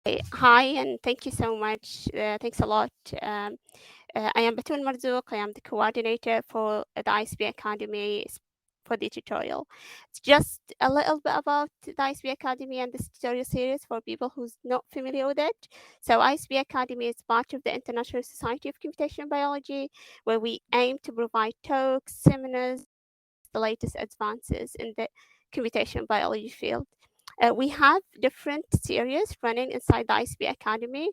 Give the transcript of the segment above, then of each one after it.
Hi, and thank you so much. Thanks a lot. I am Batul Marzouk. I am the coordinator for the ISB Academy for the tutorial. It's just a little bit about the ISB Academy and this tutorial series for people who's not familiar with it. So ISB Academy is part of the International Society of Computational Biology, where we aim to provide talks, seminars, the latest advances in the computational biology field. We have different series running inside the ISB Academy.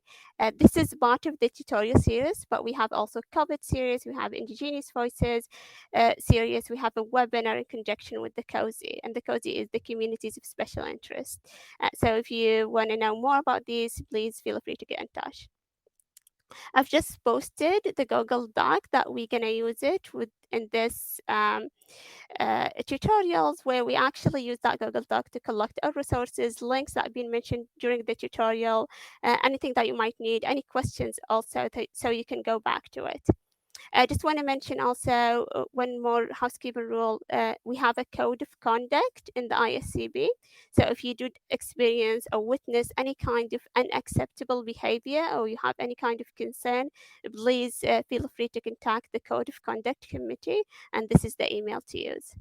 This is part of the tutorial series, but we have also covered series, we have indigenous voices series, we have a webinar in conjunction with the COSI, and the COSI is the communities of special interest. So if you want to know more about these, please feel free to get in touch. I've just posted the Google Doc that we're gonna use it with in this tutorials, where we actually use that Google Doc to collect our resources, links that have been mentioned during the tutorial, anything that you might need, any questions also, so you can go back to it. I just want to mention also one more housekeeping rule. We have a code of conduct in the ISCB. So if you do experience or witness any kind of unacceptable behavior, or you have any kind of concern, please feel free to contact the Code of Conduct Committee, and this is the email to use.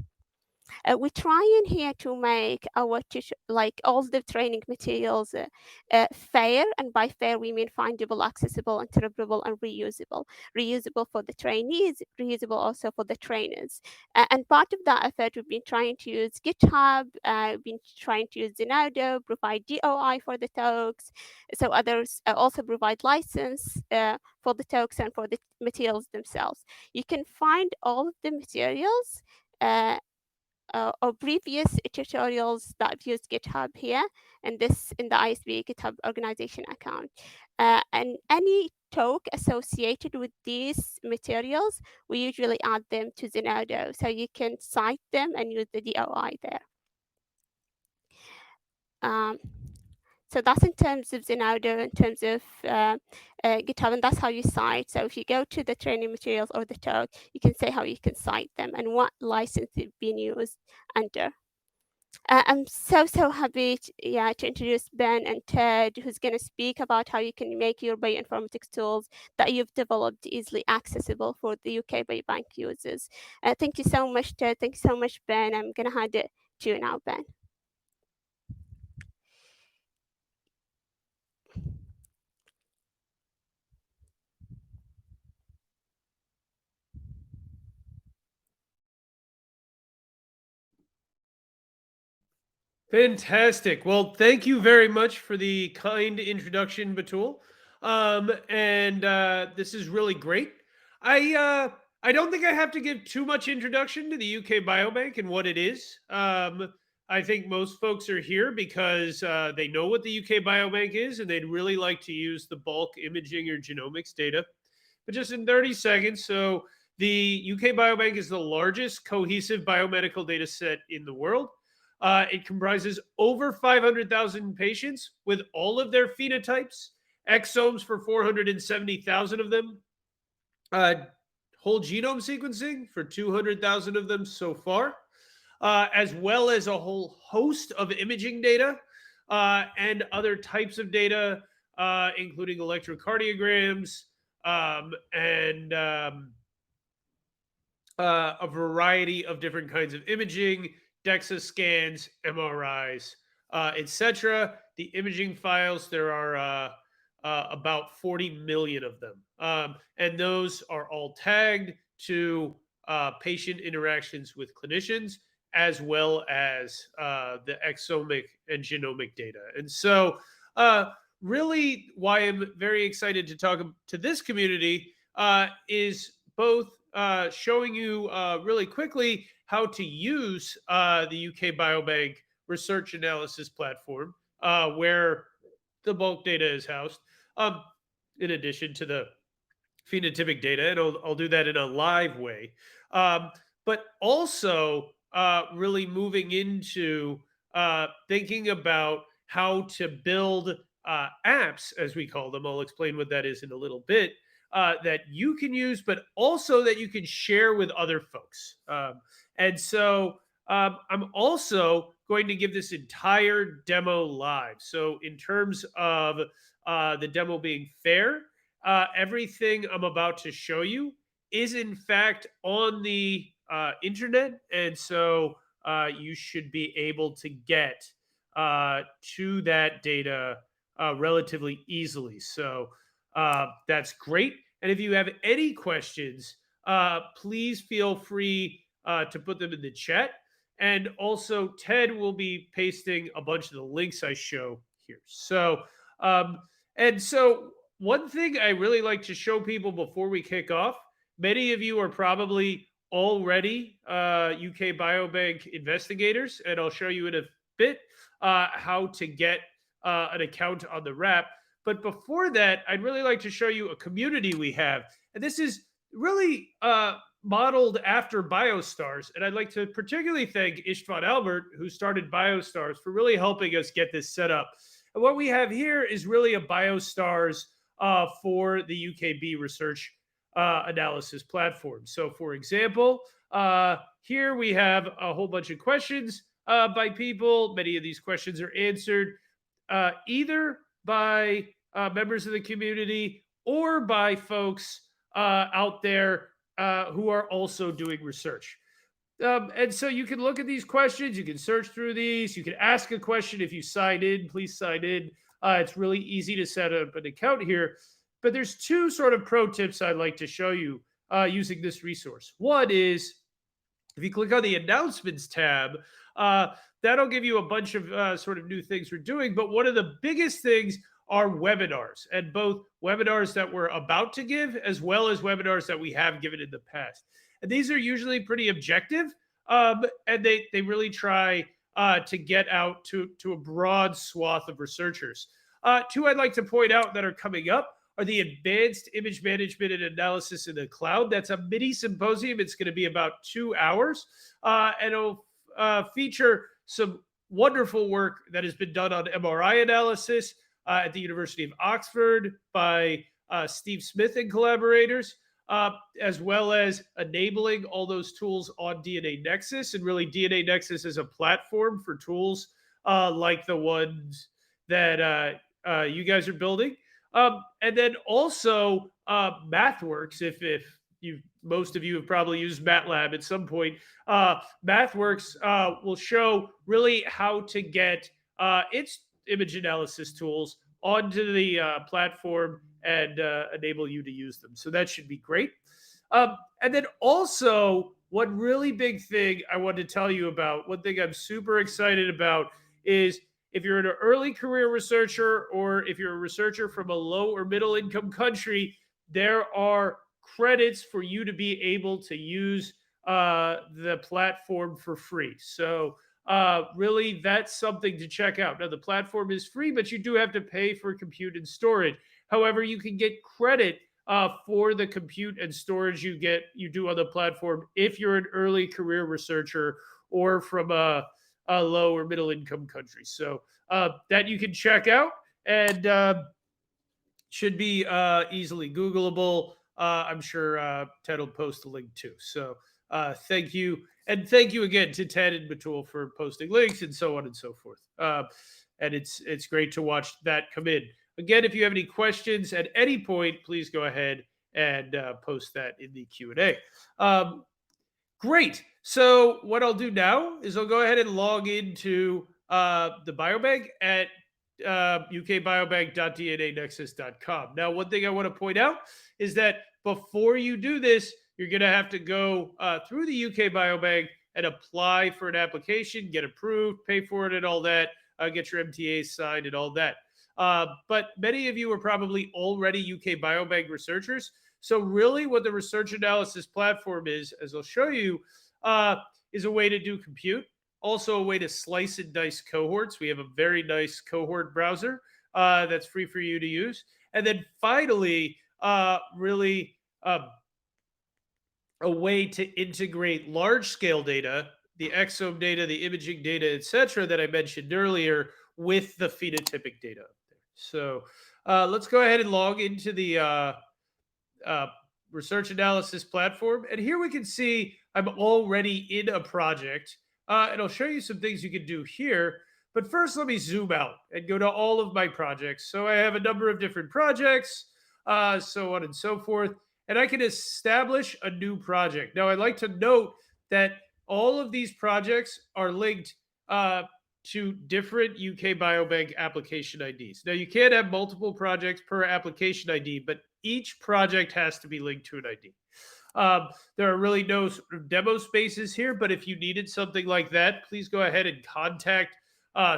We try in here to make our like all the training materials fair, and by fair we mean findable, accessible, interoperable, and reusable. Reusable for the trainees, reusable also for the trainers. And part of that effort, we've been trying to use GitHub, we've been trying to use Zenodo, provide DOI for the talks, so others also provide license for the talks and for the materials themselves. You can find all of the materials or previous tutorials that I've used GitHub here, and this in the ISB GitHub organization account. And any talk associated with these materials, we usually add them to Zenodo, so you can cite them and use the DOI there. So that's in terms of Zenodo, in terms of GitHub, and that's how you cite. So if you go to the training materials or the talk, you can say how you can cite them and what license they've been used under. I'm so happy to introduce Ben and Ted, who's going to speak about how you can make your bioinformatics tools that you've developed easily accessible for the UK Biobank users. Thank you so much, Ted. Thank you so much, Ben. I'm going to hand it to you now, Ben. Fantastic. Well, thank you very much for the kind introduction, Batul. And this is really great. I don't think I have to give too much introduction to the UK Biobank and what it is. I think most folks are here because they know what the UK Biobank is and they'd really like to use the bulk imaging or genomics data. But just in 30 seconds, so the UK Biobank is the largest cohesive biomedical data set in the world. It comprises over 500,000 patients with all of their phenotypes, exomes for 470,000 of them, uh, whole genome sequencing for 200,000 of them so far, as well as a whole host of imaging data and other types of data, including electrocardiograms and a variety of different kinds of imaging, DEXA scans, MRIs, etc. The imaging files, there are about 40 million of them. And those are all tagged to patient interactions with clinicians, as well as the exomic and genomic data. And so, really, why I'm very excited to talk to this community is both showing you really quickly how to use the UK Biobank research analysis platform, where the bulk data is housed, in addition to the phenotypic data. And I'll do that in a live way. But also really moving into thinking about how to build apps, as we call them. I'll explain what that is in a little bit. That you can use, but also that you can share with other folks. And so I'm also going to give this entire demo live. So, in terms of the demo being fair, everything I'm about to show you is in fact on the internet, and so you should be able to get to that data relatively easily. So that's great. And if you have any questions, please feel free to put them in the chat. And also, Ted will be pasting a bunch of the links I show here. Um, so one thing I really like to show people before we kick off, many of you are probably already UK Biobank investigators, and I'll show you in a bit how to get an account on the wrap. But before that, I'd really like to show you a community we have. And this is really modeled after BioStars. And I'd like to particularly thank Istvan Albert, who started BioStars, for really helping us get this set up. And what we have here is really a BioStars for the UKB research analysis platform. So, for example, here we have a whole bunch of questions by people. Many of these questions are answered either by members of the community or by folks out there who are also doing research. And so you can look at these questions, you can search through these, you can ask a question. If you sign in, please sign in. It's really easy to set up an account here. But there's two sort of pro tips I'd like to show you using this resource. One is if you click on the announcements tab, that'll give you a bunch of sort of new things we're doing. But one of the biggest things are webinars, and both webinars that we're about to give as well as webinars that we have given in the past. And these are usually pretty objective, and they really try to get out to a broad swath of researchers. Two I'd like to point out that are coming up are the Advanced Image Management and Analysis in the Cloud. That's a mini symposium. It's going to be about 2 hours, and it'll feature some wonderful work that has been done on MRI analysis at the University of Oxford by Steve Smith and collaborators, as well as enabling all those tools on DNA Nexus. And really, DNA Nexus is a platform for tools like the ones that you guys are building. And then also MathWorks, if you most of you have probably used MATLAB at some point. MathWorks will show really how to get its image analysis tools onto the platform and enable you to use them. So that should be great. And then also, one really big thing I want to tell you about, one thing I'm super excited about is if you're an early career researcher or if you're a researcher from a low or middle income country, there are credits for you to be able to use the platform for free. So, really, that's something to check out. Now, the platform is free, but you do have to pay for compute and storage. However, you can get credit for the compute and storage you do on the platform if you're an early career researcher or from a low or middle income country. So that you can check out and should be easily Googleable. I'm sure Ted will post a link too. So thank you. And thank you again to Ted and Batul for posting links and so on and so forth. And it's great to watch that come in. Again, if you have any questions at any point, please go ahead and post that in the Q&A. Great. So what I'll do now is I'll go ahead and log into the biobank at ukbiobank.dnanexus.com. Now, one thing I want to point out is that before you do this, you're going to have to go through the UK Biobank and apply for an application, get approved, pay for it and all that, get your MTA signed and all that. But many of you are probably already UK Biobank researchers. So really what the research analysis platform is, as I'll show you, is a way to do compute, also a way to slice and dice cohorts. We have a very nice cohort browser that's free for you to use. And then finally, really a way to integrate large-scale data, the exome data, the imaging data, et cetera, that I mentioned earlier with the phenotypic data. So let's go ahead and log into the research analysis platform. And here we can see I'm already in a project and I'll show you some things you can do here. But first, let me zoom out and go to all of my projects. So I have a number of different projects, so on and so forth, and I can establish a new project. Now, I'd like to note that all of these projects are linked to different UK Biobank application IDs. Now, you can't have multiple projects per application ID, but each project has to be linked to an ID. There are really no sort of demo spaces here, but if you needed something like that, please go ahead and contact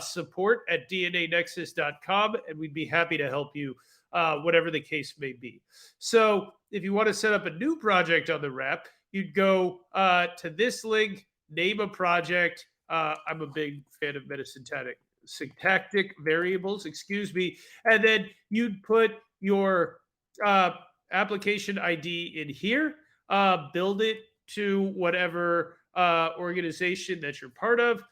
support at dnanexus.com, and we'd be happy to help you, whatever the case may be. So, if you want to set up a new project on the RAP, you'd go to this link, name a project. I'm a big fan of syntactic variables, excuse me, and then you'd put your uh, application ID in here, build it to whatever organization that you're part of,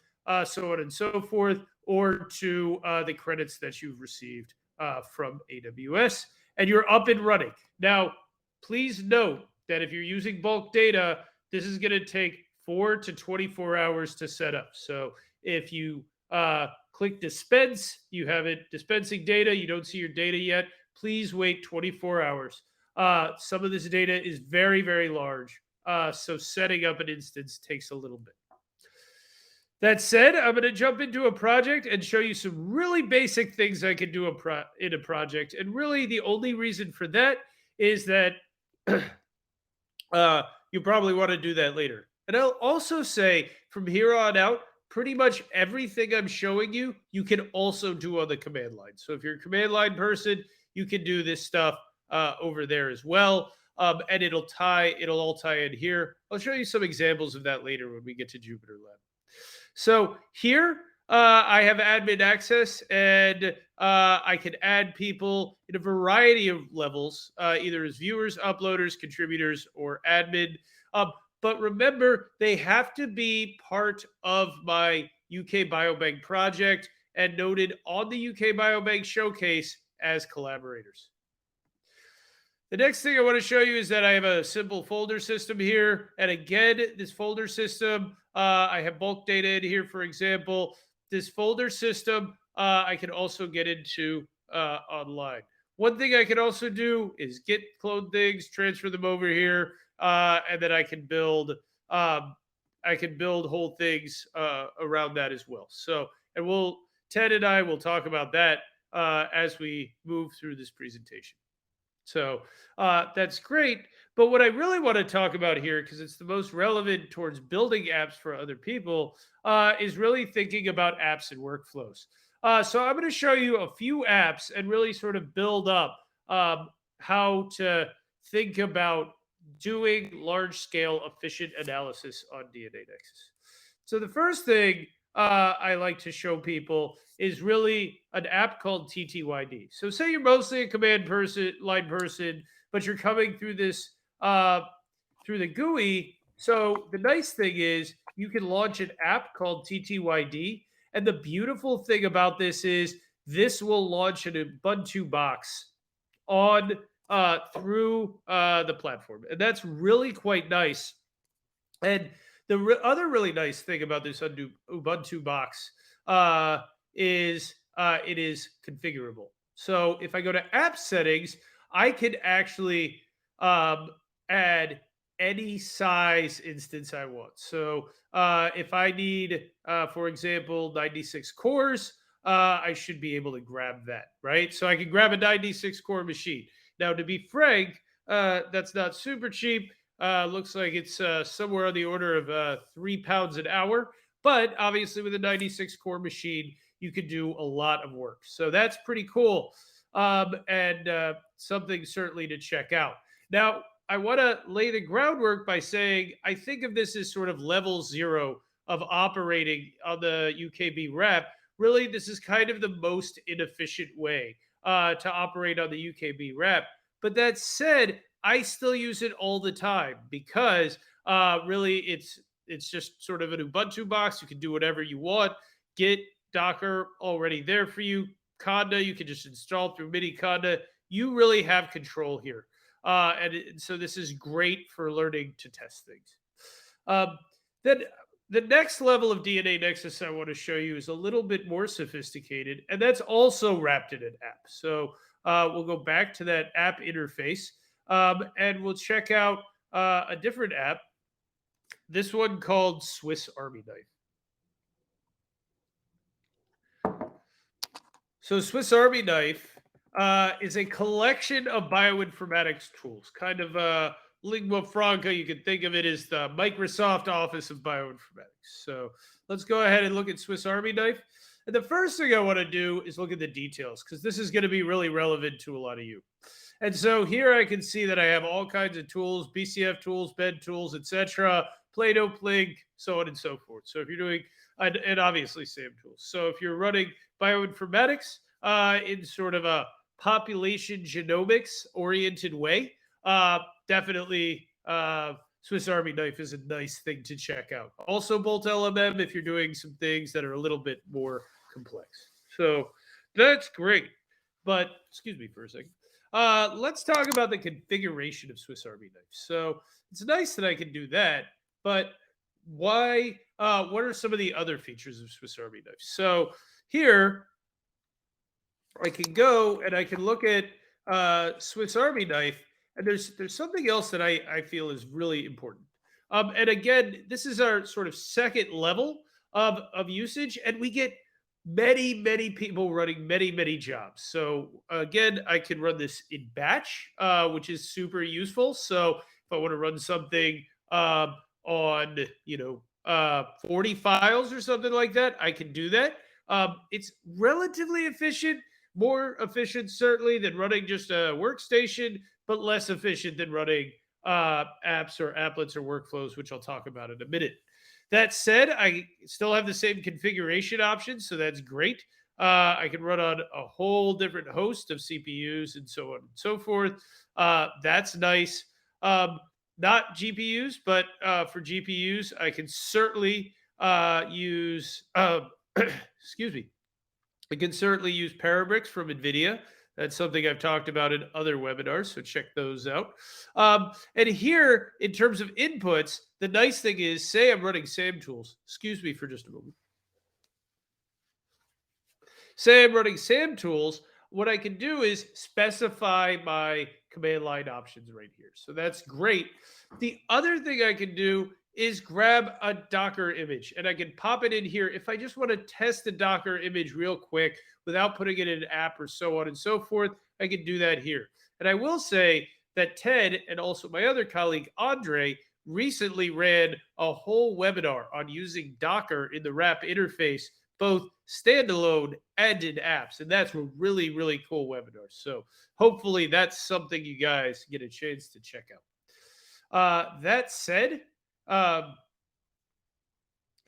so on and so forth, or to the credits that you've received from AWS, and you're up and running. Now, please note that if you're using bulk data, this is going to take 4 to 24 hours to set up. So if you click dispense, you have it dispensing data, you don't see your data yet, please wait 24 hours. Some of this data is very, very large. So setting up an instance takes a little bit. That said, I'm going to jump into a project and show you some really basic things I can do in a project. And really, the only reason for that is that you probably want to do that later. And I'll also say from here on out, pretty much everything I'm showing you, you can also do on the command line. So if you're a command line person, you can do this stuff over there as well. And it'll all tie in here. I'll show you some examples of that later when we get to Jupyter Lab. So here I have admin access, and I can add people in a variety of levels, either as viewers, uploaders, contributors, or admin. But remember, they have to be part of my UK Biobank project and noted on the UK Biobank showcase as collaborators. The next thing I want to show you is that I have a simple folder system here. And again, this folder system, I have bulk data in here, for example. This folder system, I can also get into online. One thing I can also do is git clone things, transfer them over here, and then I can build whole things around that as well. So, and Ted and I will talk about that as we move through this presentation. So that's great. But what I really want to talk about here, because it's the most relevant towards building apps for other people, is really thinking about apps and workflows. So I'm going to show you a few apps and really sort of build up how to think about doing large scale efficient analysis on DNA Nexus. So the first thing I like to show people is really an app called TTYD. So say you're mostly a command line person, but you're coming through this through the GUI. So the nice thing is you can launch an app called TTYD. And the beautiful thing about this is this will launch an Ubuntu box on through the platform. And that's really quite nice. And the other really nice thing about this Ubuntu box is it is configurable. So if I go to app settings, I can actually add any size instance I want. So if I need, for example, 96 cores, I should be able to grab that, right? So I can grab a 96 core machine. Now, to be frank, that's not super cheap. Looks like it's somewhere on the order of 3 pounds an hour. But obviously, with a 96 core machine, you could do a lot of work. So that's pretty cool, and something certainly to check out. Now, I want to lay the groundwork by saying I think of this as sort of level 0 of operating on the UKB rep. Really, this is kind of the most inefficient way to operate on the UKB rep. But that said, I still use it all the time because really it's just sort of an Ubuntu box. You can do whatever you want. Git, Docker already there for you. Conda, you can just install through MIDI Conda. You really have control here. So this is great for learning to test things. Then The next level of DNA Nexus I want to show you is a little bit more sophisticated, and that's also wrapped in an app. So we'll go back to that app interface, and we'll check out a different app, this one called Swiss Army Knife. So Swiss Army Knife is a collection of bioinformatics tools, kind of lingua franca. You can think of it as the Microsoft Office of bioinformatics. So let's go ahead and look at Swiss Army Knife. And the first thing I want to do is look at the details because this is going to be really relevant to a lot of you. And so here I can see that I have all kinds of tools, BCF tools, bed tools, etc., Plato, Plig, so on and so forth. So if you're doing, and obviously SAM tools. So if you're running bioinformatics in sort of a population genomics oriented way, definitely Swiss Army Knife is a nice thing to check out. Also Bolt LMM if you're doing some things that are a little bit more complex. So that's great. But excuse me for a second. Let's talk about the configuration of Swiss Army Knife. So it's nice that I can do that, but why? What are some of the other features of Swiss Army Knife? So here I can go and I can look at Swiss Army Knife, and there's something else that I feel is really important. And again, this is our sort of second level of usage, and we get many people running many jobs. So again, I can run this in batch, which is super useful. So if I want to run something on 40 files or something like that, I can do that. It's relatively efficient, more efficient certainly than running just a workstation, but less efficient than running apps or applets or workflows, which I'll talk about in a minute. That said, I still have the same configuration options, so that's great. I can run on a whole different host of CPUs and so on and so forth. That's nice. Not GPUs, but for GPUs, I can certainly use, excuse me, I can certainly use Parabricks from NVIDIA. That's something I've talked about in other webinars, so check those out. And here, in terms of inputs, the nice thing is, say I'm running SAM tools. Excuse me for just a moment. Say I'm running SAM tools, what I can do is specify my command line options right here. So that's great. The other thing I can do is grab a Docker image and I can pop it in here. If I just want to test the Docker image real quick without putting it in an app or so on and so forth, I can do that here. And I will say that Ted and also my other colleague, Andre, recently ran a whole webinar on using Docker in the RAP interface, both standalone and in apps. And that's a really cool webinar. So hopefully that's something you guys get a chance to check out. That said,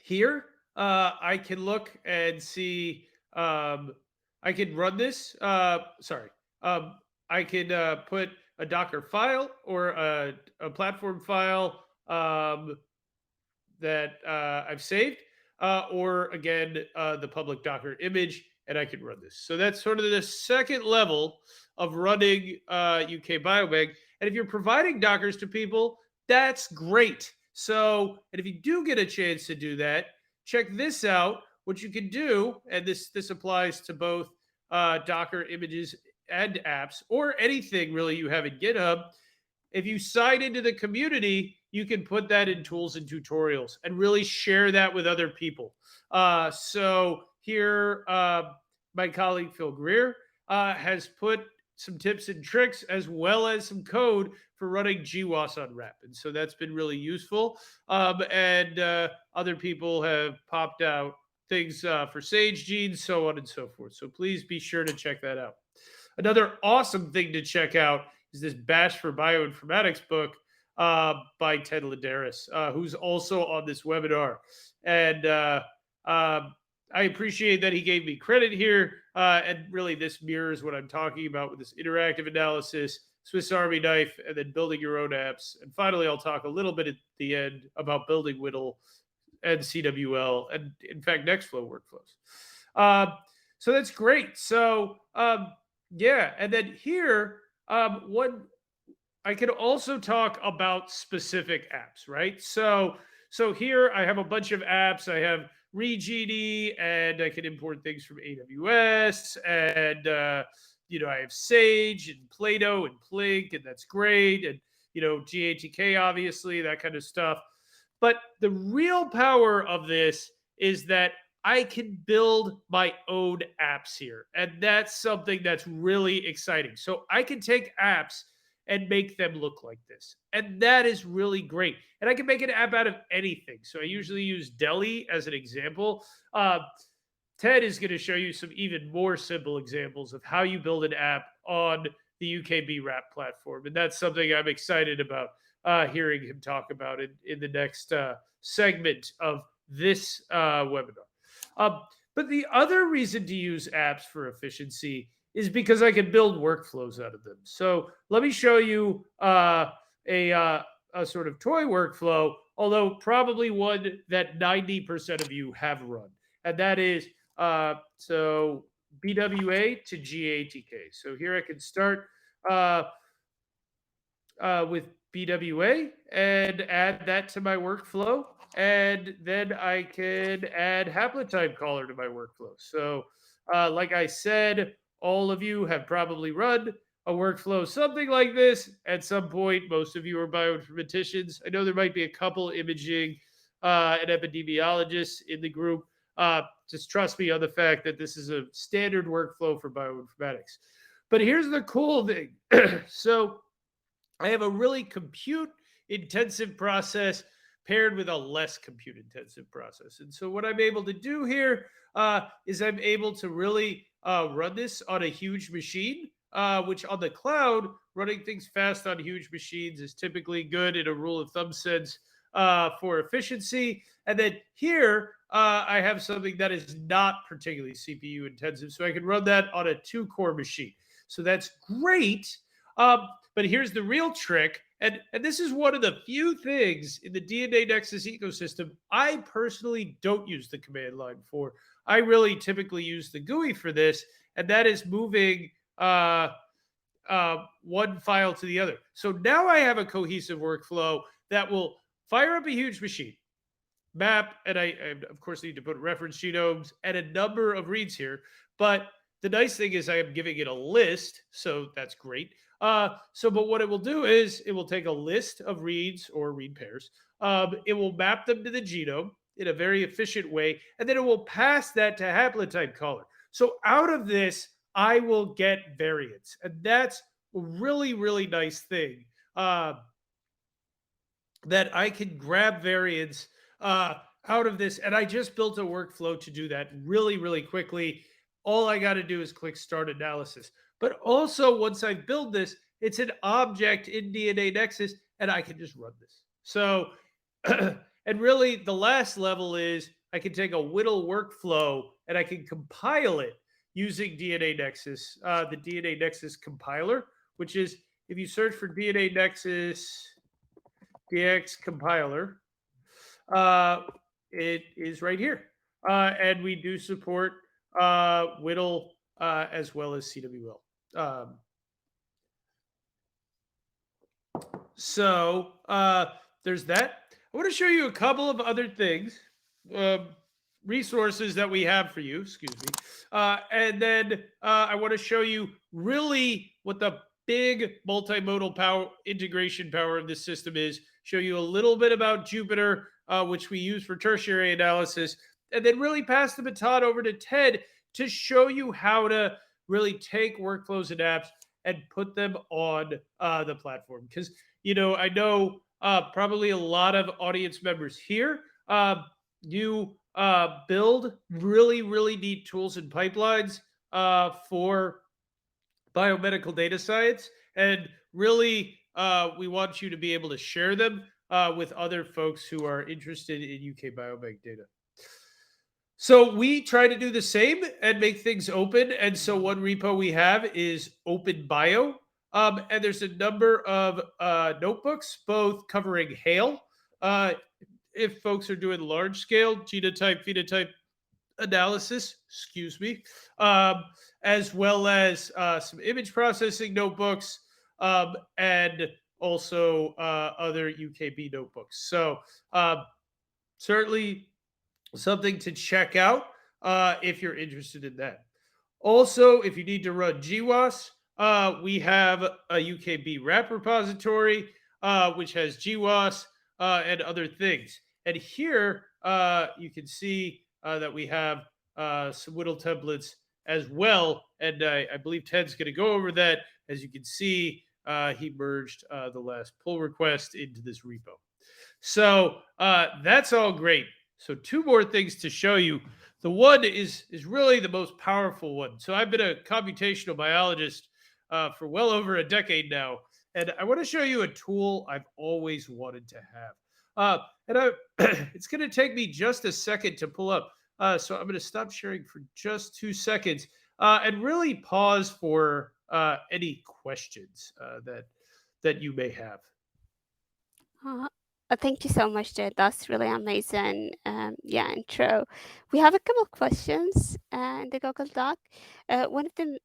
here I can look and see, I can run this. Sorry. I can put a Docker file or a platform file that I've saved, or again, the public Docker image, and I can run this. So that's sort of the second level of running UK Biobank. And if you're providing Dockers to people, that's great. So, and if you do get a chance to do that, check this out. What you can do, and this applies to both Docker images and apps, or anything really you have in GitHub. If you sign into the community, you can put that in tools and tutorials and really share that with other people. So here, my colleague Phil Greer has put some tips and tricks as well as some code for running GWAS on RAP. And so that's been really useful. And other people have popped out things for Sage Genes, so on and so forth. So please be sure to check that out. Another awesome thing to check out is this Bash for Bioinformatics book by Ted Laderas, who's also on this webinar. And I appreciate that he gave me credit here. And really, this mirrors what I'm talking about with this interactive analysis, Swiss Army knife, and then building your own apps. And finally, I'll talk a little bit at the end about building WDL and CWL, and in fact, Nextflow workflows. So that's great. So yeah, and then here, one I can also talk about specific apps, right? So So here I have a bunch of apps. I have ReadGD, and I can import things from AWS, and I have Sage and Plato and Plink, and that's great, and GATK, obviously, that kind of stuff. But the real power of this is that I can build my own apps here. And that's something that's really exciting. So I can take apps and make them look like this. And that is really great. And I can make an app out of anything. So I usually use Delhi as an example. Ted is going to show you some even more simple examples of how you build an app on the UKB Wrap platform. And that's something I'm excited about hearing him talk about in the next segment of this webinar. Um, but the other reason to use apps for efficiency is because I can build workflows out of them. So let me show you a sort of toy workflow, although probably one that 90% of you have run. And that is so BWA to GATK. So here I can start with BWA and add that to my workflow. And then I can add haplotype caller to my workflow. So, like I said, all of you have probably run a workflow something like this at some point. Most of you are bioinformaticians. I know there might be a couple imaging and epidemiologists in the group. Just trust me on the fact that this is a standard workflow for bioinformatics. But here's the cool thing. So I have a really compute intensive process paired with a less compute intensive process. And so what I'm able to do here is I'm able to really run this on a huge machine, which on the cloud, running things fast on huge machines is typically good in a rule of thumb sense for efficiency. And then here, I have something that is not particularly CPU intensive. So I can run that on a 2-core machine. So that's great. But here's the real trick. And this is one of the few things in the DNA Nexus ecosystem I personally don't use the command line for. I really typically use the GUI for this, and that is moving one file to the other. So now I have a cohesive workflow that will fire up a huge machine, map, and I of course need to put reference genomes and a number of reads here. But the nice thing is I am giving it a list, so that's great. But what it will do is it will take a list of reads or read pairs. It will map them to the genome in a very efficient way, and then it will pass that to haplotype caller. So out of this, I will get variants, and that's a really, really nice thing. That I can grab variants out of this. And I just built a workflow to do that really, really quickly. All I got to do is click start analysis. But also, once I build this, it's an object in DNA Nexus, and I can just run this. So, and really, the last level is I can take a whittle workflow and I can compile it using DNA Nexus, the DNA Nexus compiler, which is if you search for DNA Nexus DX compiler, it is right here. And we do support Whittle as well as CWL. So there's that. I want to show you a couple of other things, resources that we have for you, excuse me. And then I want to show you really what the big multimodal power integration power of this system is, show you a little bit about Jupyter, which we use for tertiary analysis, and then really pass the baton over to Ted to show you how to really take workflows and apps and put them on the platform. Because, I know probably a lot of audience members here, you build really, really neat tools and pipelines for biomedical data science. And really, we want you to be able to share them with other folks who are interested in UK Biobank data. So we try to do the same and make things open. And so one repo we have is OpenBio. And there's a number of notebooks, both covering Hail, if folks are doing large scale genotype, phenotype analysis, excuse me, as well as some image processing notebooks and also other UKB notebooks. So certainly something to check out if you're interested in that. Also, if you need to run GWAS, we have a UKB wrap repository, which has GWAS and other things. And here you can see that we have some Whittle templates as well. And I believe Ted's going to go over that. As you can see, he merged the last pull request into this repo. So that's all great. So two more things to show you. The one is really the most powerful one. So I've been a computational biologist for well over a decade now, and I want to show you a tool I've always wanted to have. It's going to take me just a second to pull up. So I'm going to stop sharing for just 2 seconds and really pause for any questions that you may have. Uh, Thank you so much, Jed. That's really amazing. Yeah, intro. We have a couple of questions in the Google Doc. One of them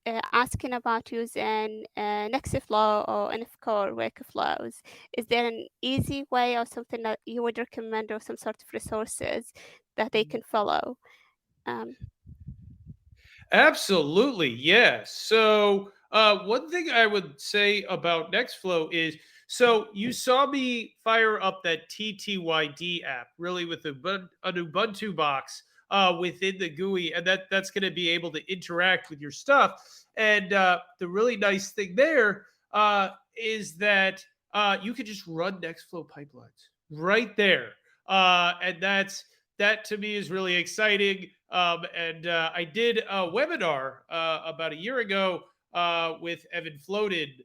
asking about using Nextflow or NFCore workflows. Is there an easy way or something that you would recommend or some sort of resources that they can follow? Um, Absolutely, yeah. So, one thing I would say about Nextflow is, so you saw me fire up that TTYD app, really with an Ubuntu box within the GUI, and that's going to be able to interact with your stuff. And the really nice thing there is that you could just run Nextflow pipelines right there, and that to me is really exciting. And I did a webinar about a year ago with Evan Floated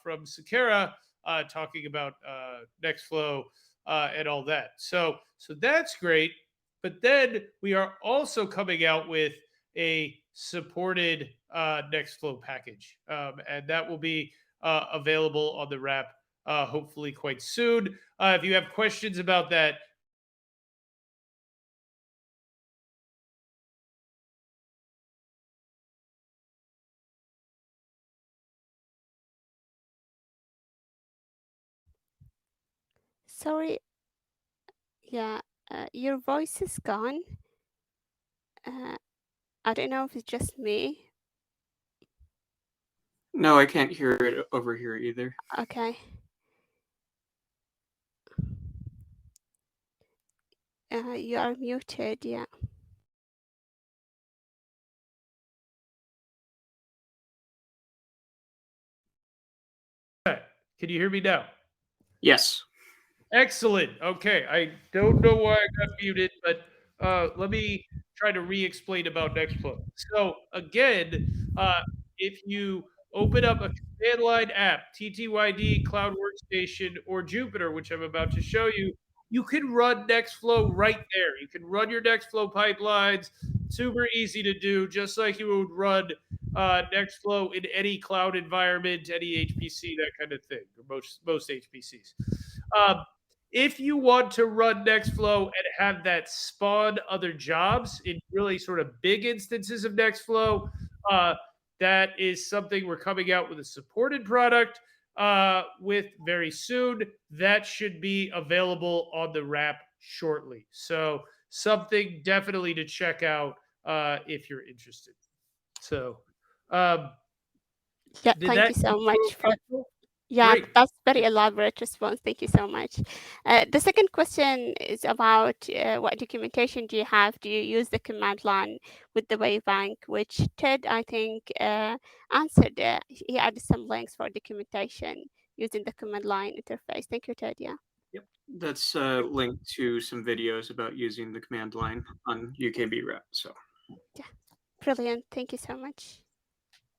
from Sakara talking about Nextflow and all that. So that's great. But then we are also coming out with a supported Nextflow package, and that will be available on the wrap hopefully quite soon. If you have questions about that, Sorry, yeah, your voice is gone. Uh, I don't know if it's just me. No, I can't hear it over here either. Okay. You are muted, yeah. can you hear me now? Yes. Excellent. Okay. I don't know why I got muted, but let me try to re-explain about Nextflow. So again, if you open up a command line app, TTYD, Cloud Workstation, or Jupyter, which I'm about to show you, you can run Nextflow right there. You can run your Nextflow pipelines. Super easy to do, just like you would run Nextflow in any cloud environment, any HPC, that kind of thing, or most HPCs. Um, if you want to run Nextflow and have that spawn other jobs in really sort of big instances of Nextflow, uh, that is something we're coming out with a supported product with very soon. That should be available on the wrap shortly. So something definitely to check out if you're interested. So, um, Yeah, did thank that you so info much for helpful? yeah, Great. that's very elaborate response. Thank you so much. The second question is about what documentation do you have? Do you use the command line with the Biobank, which Ted, I think, answered. He added some links for documentation using the command line interface. Thank you, Ted. Yeah, Yep. That's linked to some videos about using the command line on UKB rep. So yeah, brilliant. Thank you so much.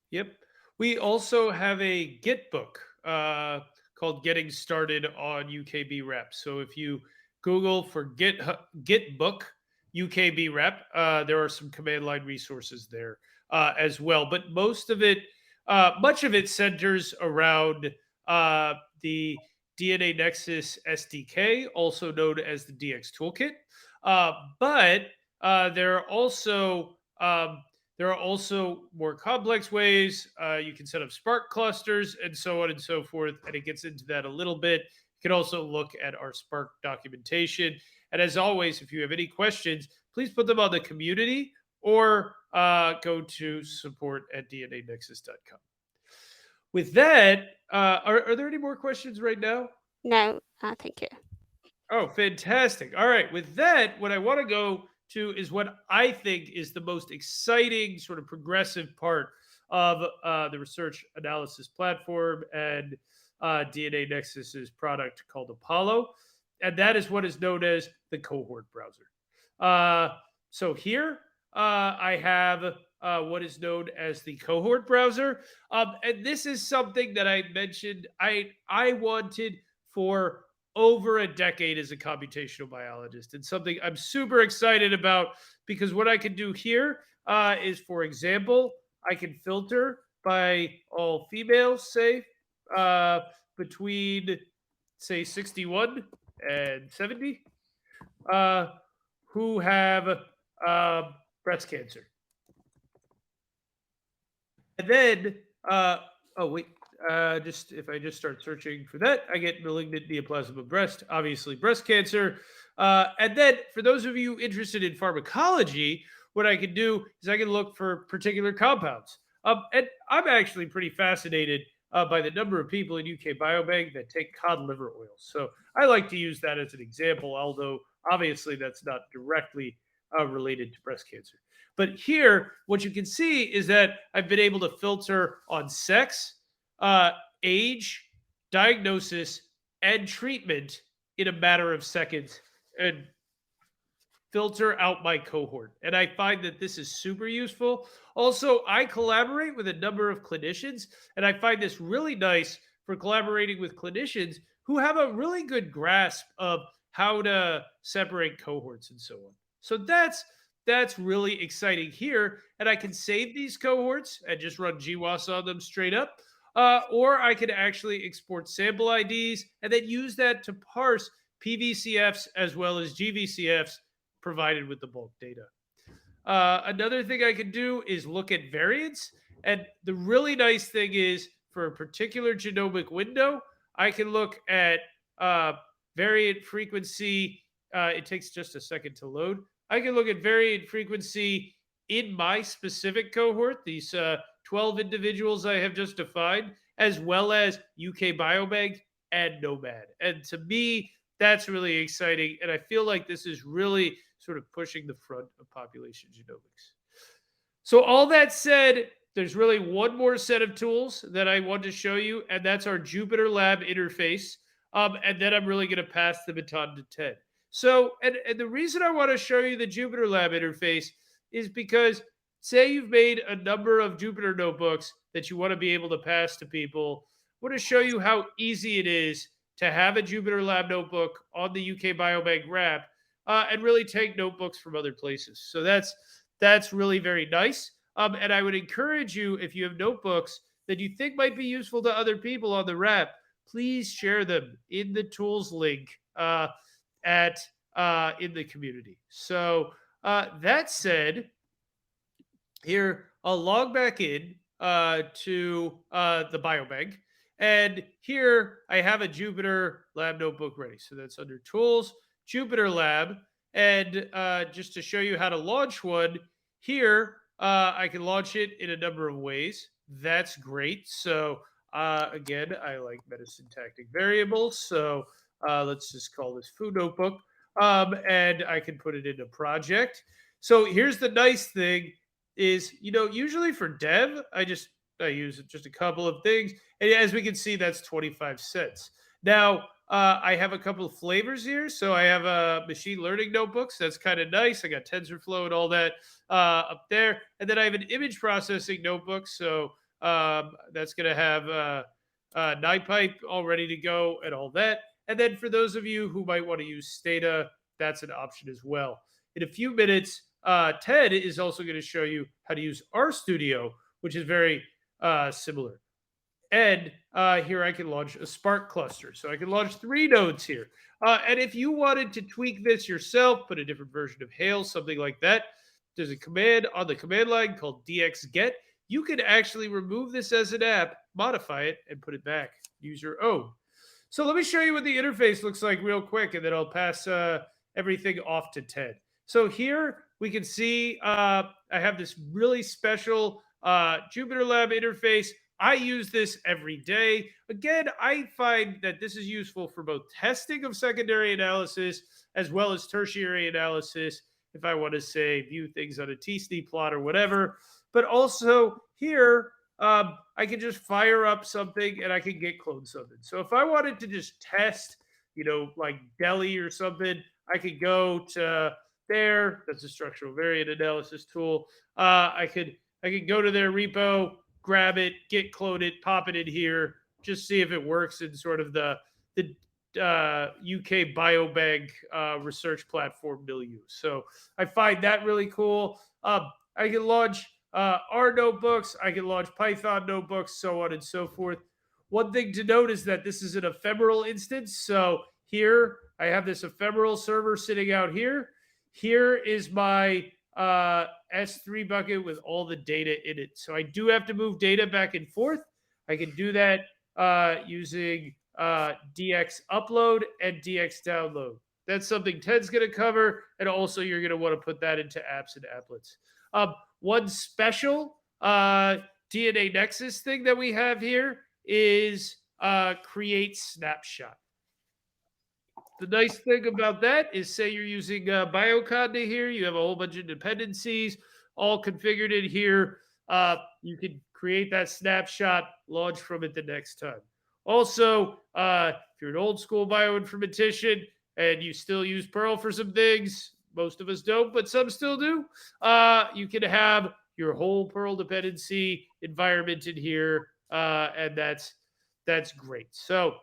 Yep. We also have a Git book called Getting Started on UKB Rep. So if you Google for Git book UKB Rep, there are some command line resources there as well. But much of it centers around the DNA Nexus SDK, also known as the DX Toolkit. But there are also there are also more complex ways. You can set up Spark clusters and so on and so forth. And it gets into that a little bit. You can also look at our Spark documentation. And as always, if you have any questions, please put them on the community or go to support@dnanexus.com. With that, are there any more questions right now? No, thank you. Oh, fantastic. All right. With that, what I want to go to is what I think is the most exciting, sort of progressive part of the research analysis platform and DNA Nexus's product called Apollo. And that is what is known as the cohort browser. So here I have what is known as the cohort browser. And this is something that I mentioned I wanted for over a decade as a computational biologist, and something I'm super excited about because what I can do here is, for example, I can filter by all females, say, uh, between, say, 61 and 70, uh, who have uh, breast cancer. And then, oh wait, just if I just start searching for that, I get malignant neoplasm of breast, obviously breast cancer. And then, for those of you interested in pharmacology, what I can do is I can look for particular compounds. And I'm actually pretty fascinated by the number of people in UK Biobank that take cod liver oil. So I like to use that as an example, although obviously that's not directly related to breast cancer. But here, what you can see is that I've been able to filter on sex, uh, age, diagnosis, and treatment in a matter of seconds and filter out my cohort. And I find that this is super useful. Also, I collaborate with a number of clinicians, and I find this really nice for collaborating with clinicians who have a really good grasp of how to separate cohorts and so on. So that's really exciting here. And I can save these cohorts and just run GWAS on them straight up. Or I can actually export sample IDs and then use that to parse PVCFs as well as GVCFs provided with the bulk data. Another thing I can do is look at variants. And the really nice thing is for a particular genomic window, I can look at variant frequency. It takes just a second to load. I can look at variant frequency in my specific cohort, these 12 individuals I have just defined, as well as UK Biobank and Nomad. And to me, that's really exciting. And I feel like this is really sort of pushing the front of population genomics. So, all that said, there's really one more set of tools that I want to show you, and that's our Jupyter Lab interface. And then I'm really going to pass the baton to Ted. So, and the reason I want to show you the Jupyter Lab interface is because, say you've made a number of Jupyter notebooks that you want to be able to pass to people. I want to show you how easy it is to have a Jupyter Lab notebook on the UK Biobank wrap and really take notebooks from other places. So that's really very nice. And I would encourage you, if you have notebooks that you think might be useful to other people on the wrap, please share them in the tools link at in the community. So that said, here I'll log back in to the biobank. And here I have a Jupyter Lab notebook ready. So that's under Tools, Jupyter Lab. And just to show you how to launch one, here I can launch it in a number of ways. That's great. So again, I like medicine tactic variables. So let's just call this food notebook. And I can put it in a project. So here's the nice thing is, usually for dev, I use just a couple of things. And as we can see, that's 25 cents. Now, I have a couple of flavors here. So I have machine learning notebooks. That's kind of nice. I got TensorFlow and all that up there. And then I have an image processing notebook. So that's going to have NiPipe all ready to go and all that. And then for those of you who might want to use Stata, that's an option as well. In a few minutes, Ted is also going to show you how to use RStudio, which is very similar. And here I can launch a Spark cluster. So I can launch 3 nodes here. And if you wanted to tweak this yourself, put a different version of Hail, something like that, there's a command on the command line called dxget. You can actually remove this as an app, modify it, and put it back. Use your own. So let me show you what the interface looks like real quick, and then I'll pass everything off to 10. So here we can see I have this really special Jupyter Lab interface. I use this every day. Again, I find that this is useful for both testing of secondary analysis as well as tertiary analysis, if I want to say view things on a t-SNE plot or whatever. But also here, I can just fire up something and I can git clone something. So if I wanted to just test, like Delhi or something, I could go to there. That's a structural variant analysis tool. I could go to their repo, grab it, git clone it, pop it in here, just see if it works in sort of the UK Biobank research platform milieu. So I find that really cool. I can launch R notebooks, I can launch Python notebooks, so on and so forth. One thing to note is that this is an ephemeral instance. So here I have this ephemeral server sitting out here. Here is my S3 bucket with all the data in it. So I do have to move data back and forth. I can do that using DX upload and DX download. That's something Ted's going to cover. And also, you're going to want to put that into apps and applets. One special DNA Nexus thing that we have here is create snapshot. The nice thing about that is, say you're using Bioinformatics here, you have a whole bunch of dependencies all configured in here. You can create that snapshot, launch from it the next time. Also, if you're an old school bioinformatician and you still use Perl for some things, most of us don't, but some still do, you can have your whole Perl dependency environment in here, and that's great. So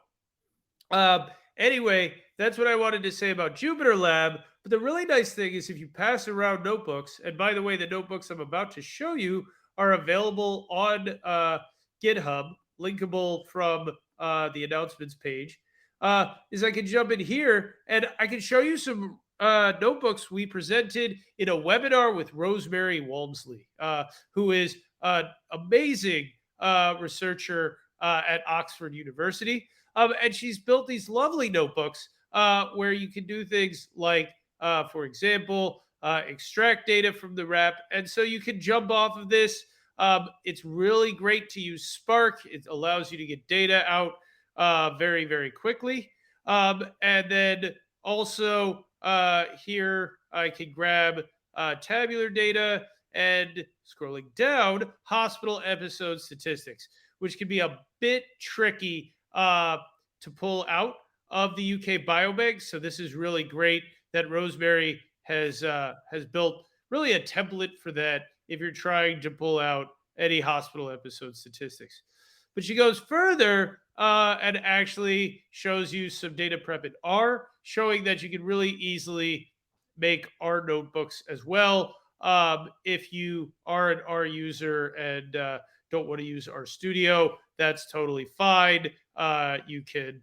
anyway, that's what I wanted to say about Jupyter Lab. But the really nice thing is if you pass around notebooks, and by the way, the notebooks I'm about to show you are available on GitHub, linkable from the announcements page, is I can jump in here and I can show you some notebooks we presented in a webinar with Rosemary Walmsley, who is an amazing researcher at Oxford University. And she's built these lovely notebooks where you can do things like, for example, extract data from the rep. And so you can jump off of this. It's really great to use Spark. It allows you to get data out very, very quickly. And then also here, I can grab tabular data and scrolling down, hospital episode statistics, which can be a bit tricky to pull out of the UK Biobank. So this is really great that Rosemary has built really a template for that if you're trying to pull out any hospital episode statistics. But she goes further and actually shows you some data prep in R, showing that you can really easily make R notebooks as well if you are an R user and don't want to use RStudio. That's totally fine. You can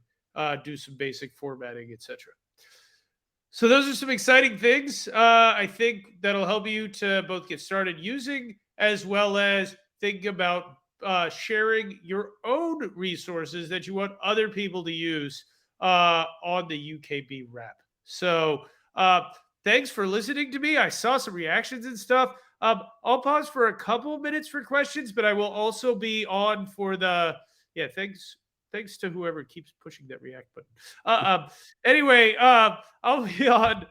do some basic formatting, etc. So those are some exciting things. I think that'll help you to both get started using as well as think about sharing your own resources that you want other people to use on the UKB wrap. So thanks for listening to me. I saw some reactions and stuff. I'll pause for a couple minutes for questions, but I will also be on for the thanks to whoever keeps pushing that react button. Anyway, I'll be on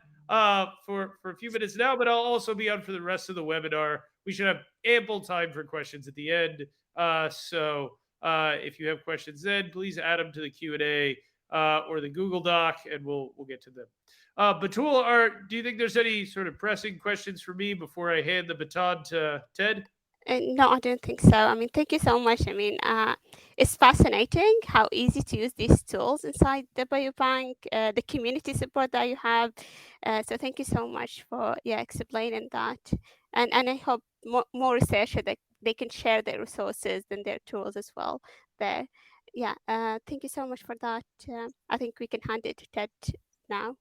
for a few minutes now, but I'll also be on for the rest of the webinar. We should have ample time for questions at the end. So if you have questions then, please add them to the Q&A or the Google Doc, and we'll get to them. Batul, do you think there's any sort of pressing questions for me before I hand the baton to Ted? No, I don't think so. I mean, thank you so much. I mean, it's fascinating how easy to use these tools inside the biobank, the community support that you have. So thank you so much for explaining that. And I hope more researchers that they can share their resources and their tools as well there. Thank you so much for that. I think we can hand it to Ted now.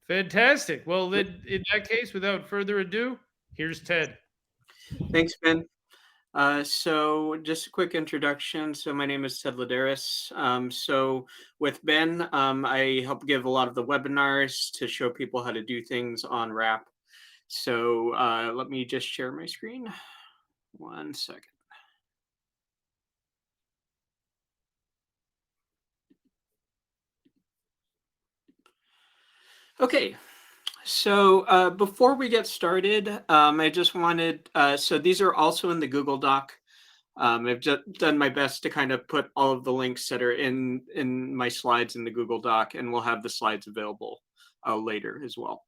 Fantastic. Well, then in that case, without further ado, here's Ted. Thanks, Ben. So just a quick introduction. So my name is Ted Laderas. So with Ben, I help give a lot of the webinars to show people how to do things on RAP. So let me just share my screen. 1 second. Okay, so before we get started, I just wanted, so these are also in the Google Doc. I've just done my best to kind of put all of the links that are in my slides in the Google Doc, and we'll have the slides available later as well.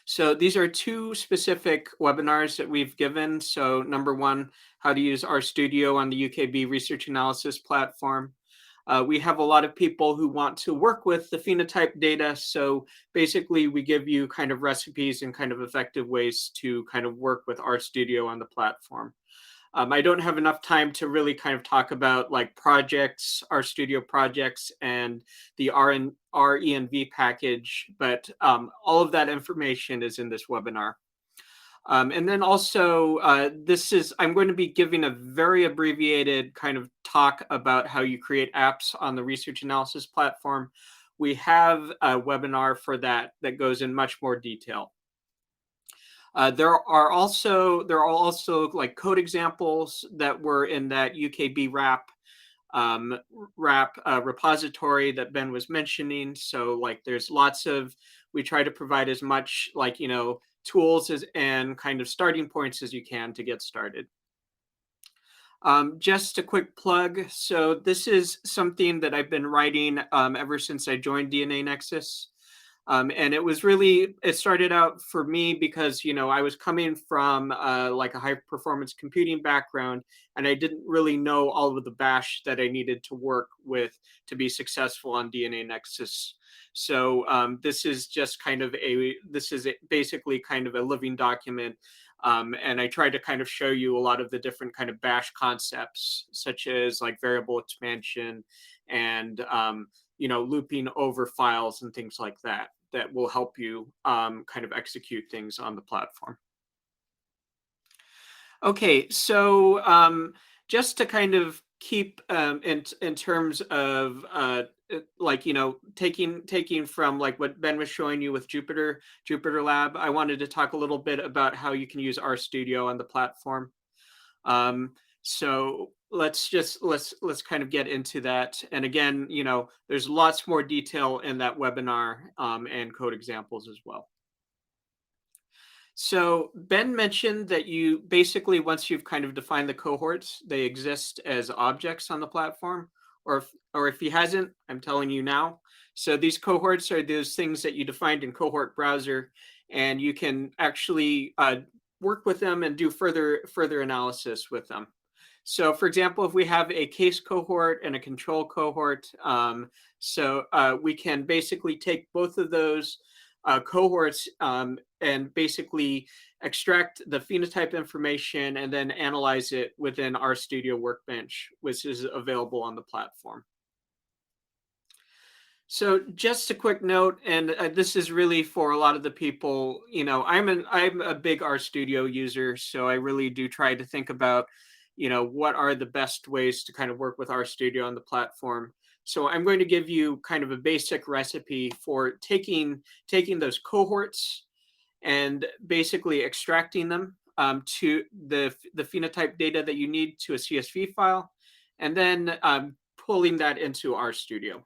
So these are two specific webinars that we've given. So number one, how to use RStudio on the UKB research analysis platform. We have a lot of people who want to work with the phenotype data. So basically we give you kind of recipes and kind of effective ways to kind of work with RStudio on the platform. I don't have enough time to really kind of talk about like projects, RStudio projects, and the RENV package, but all of that information is in this webinar. And then also, I'm going to be giving a very abbreviated kind of talk about how you create apps on the research analysis platform. We have a webinar for that that goes in much more detail. There are also like code examples that were in that UKB RAP repository that Ben was mentioning. So like there's we try to provide as much like, tools and kind of starting points as you can to get started. Just a quick plug. So this is something that I've been writing ever since I joined DNA Nexus. And it started out for me because, I was coming from like a high performance computing background, and I didn't really know all of the bash that I needed to work with to be successful on DNA Nexus. So this is basically kind of a living document. And I tried to kind of show you a lot of the different kind of bash concepts, such as like variable expansion and, looping over files and things like that will help you kind of execute things on the platform. Okay, so just to kind of keep in terms of like, taking from like what Ben was showing you with Jupyter Lab, I wanted to talk a little bit about how you can use RStudio on the platform. So let's kind of get into that. And again, there's lots more detail in that webinar and code examples as well. So Ben mentioned that you basically, once you've kind of defined the cohorts, they exist as objects on the platform, or if he hasn't, I'm telling you now. So these cohorts are those things that you defined in Cohort Browser, and you can actually work with them and do further analysis with them. So for example, if we have a case cohort and a control cohort, we can basically take both of those cohorts and basically extract the phenotype information and then analyze it within RStudio Workbench, which is available on the platform. So just a quick note, and this is really for a lot of the people, I'm a big RStudio user, so I really do try to think about, what are the best ways to kind of work with RStudio on the platform. So I'm going to give you kind of a basic recipe for taking those cohorts and basically extracting them to the phenotype data that you need to a CSV file, and then pulling that into RStudio.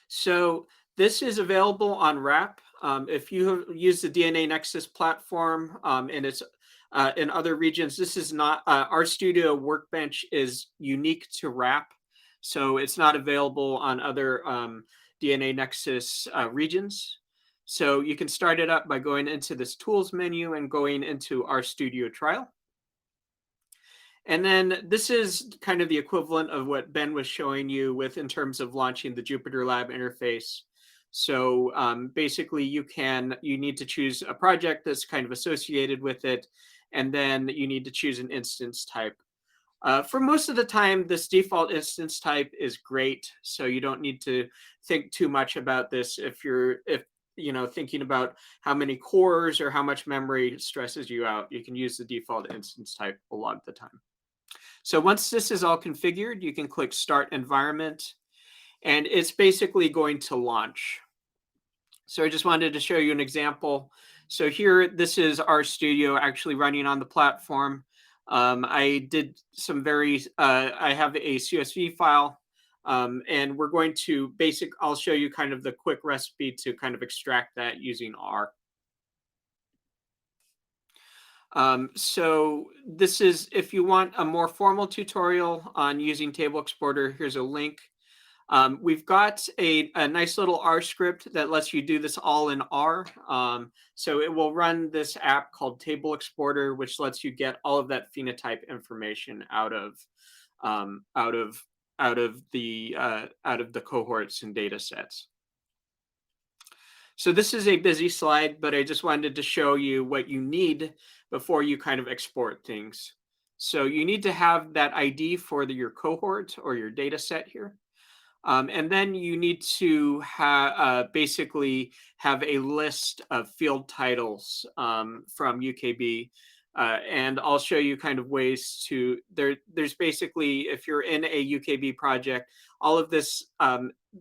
So this is available on RAP. If you use the DNA Nexus platform and it's in other regions, this is not, RStudio Workbench is unique to RAP. So it's not available on other DNA Nexus regions. So you can start it up by going into this tools menu and going into RStudio trial. And then this is kind of the equivalent of what Ben was showing you with in terms of launching the Jupyter Lab interface. So basically you need to choose a project that's kind of associated with it, and then you need to choose an instance type. For most of the time, this default instance type is great, so you don't need to think too much about this if thinking about how many cores or how much memory stresses you out, you can use the default instance type a lot of the time. So once this is all configured, you can click Start Environment, and it's basically going to launch. So I just wanted to show you an example. So here, this is RStudio actually running on the platform. I did some I have a CSV file, and we're going to I'll show you kind of the quick recipe to kind of extract that using R. So this is, if you want a more formal tutorial on using Table Exporter, here's a link. We've got a nice little R script that lets you do this all in R. So it will run this app called Table Exporter, which lets you get all of that phenotype information out of the cohorts and data sets. So this is a busy slide, but I just wanted to show you what you need before you kind of export things. So you need to have that ID for your cohort or your data set here. And then you need to basically have a list of field titles from UKB. And I'll show you kind of ways to, there's basically, if you're in a UKB project, all of this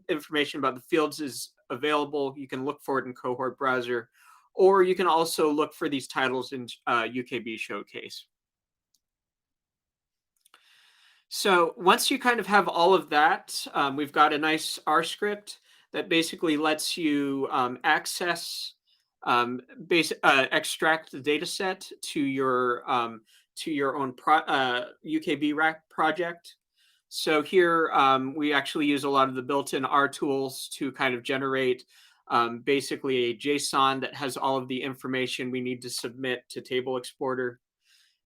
information about the fields is available. You can look for it in Cohort Browser, or you can also look for these titles in UKB Showcase. So once you kind of have all of that, we've got a nice R script that basically lets you access, extract the data set to your own UKB Rack project. So here we actually use a lot of the built-in R tools to kind of generate basically a JSON that has all of the information we need to submit to Table Exporter.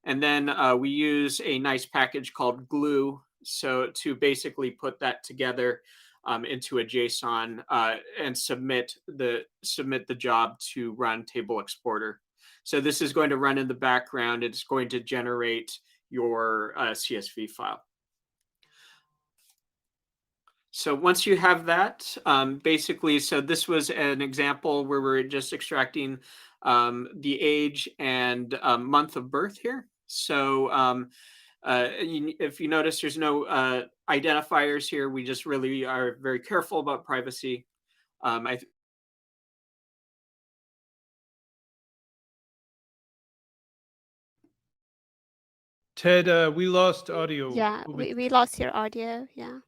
And then we use a nice package called Glue, so to basically put that together into a JSON and submit the job to run Table Exporter. So this is going to run in the background. It's going to generate your CSV file. So once you have that, basically, so this was an example where we're just extracting the age and month of birth here. So if you notice, there's no identifiers here. We just really are very careful about privacy. Ted, we lost audio. Yeah, we lost your audio. Yeah.